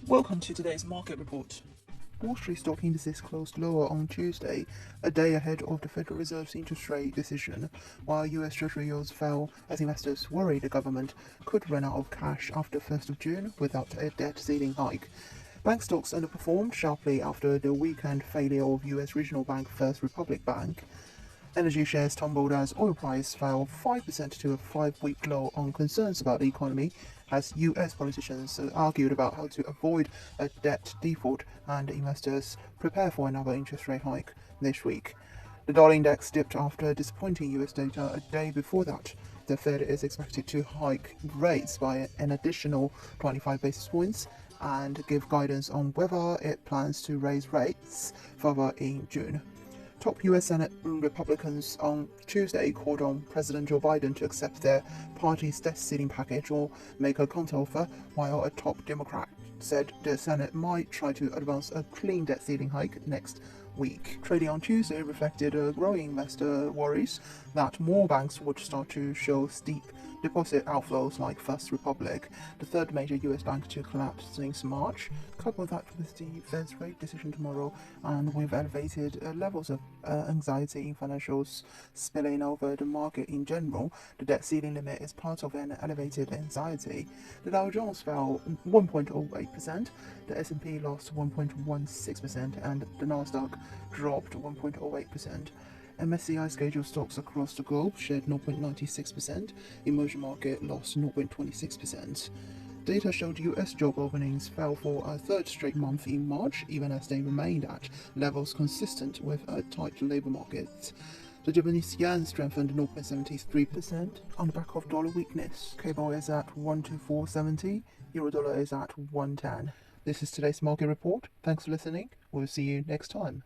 Welcome to today's market report. Wall Street stock indices closed lower on Tuesday, a day ahead of the Federal Reserve's interest rate decision, while US Treasury yields fell as investors worried the government could run out of cash after 1st of June without a debt ceiling hike. Bank stocks underperformed sharply after the weekend failure of US regional bank First Republic Bank. Energy shares tumbled as oil price fell 5% to a 5-week low on concerns about the economy as US politicians argued about how to avoid a debt default and investors prepare for another interest rate hike this week. The dollar index dipped after disappointing US data a day before that. The Fed is expected to hike rates by an additional 25 basis points and give guidance on whether it plans to raise rates further in June. Top US Senate Republicans on Tuesday called on President Joe Biden to accept their party's debt ceiling package or make a counteroffer, while a top Democrat said the Senate might try to advance a clean debt ceiling hike next week. Trading on Tuesday reflected growing investor worries that more banks would start to show steep deposit outflows like First Republic, the third major US bank to collapse since March. Couple that with the Fed's rate decision tomorrow and with elevated levels of anxiety in financials spilling over the market in general, the debt ceiling limit is part of an elevated anxiety. The Dow Jones fell 1.08%, the S&P lost 1.16%, and the Nasdaq dropped 1.08%. MSCI scheduled stocks across the globe shed 0.96%, emerging market lost 0.26%. Data showed US job openings fell for a third straight month in March, even as they remained at levels consistent with a tight labor market. The Japanese yen strengthened 0.73% on the back of dollar weakness. Cable is at 124.70, euro dollar is at 110. This is today's market report. Thanks for listening. We'll see you next time.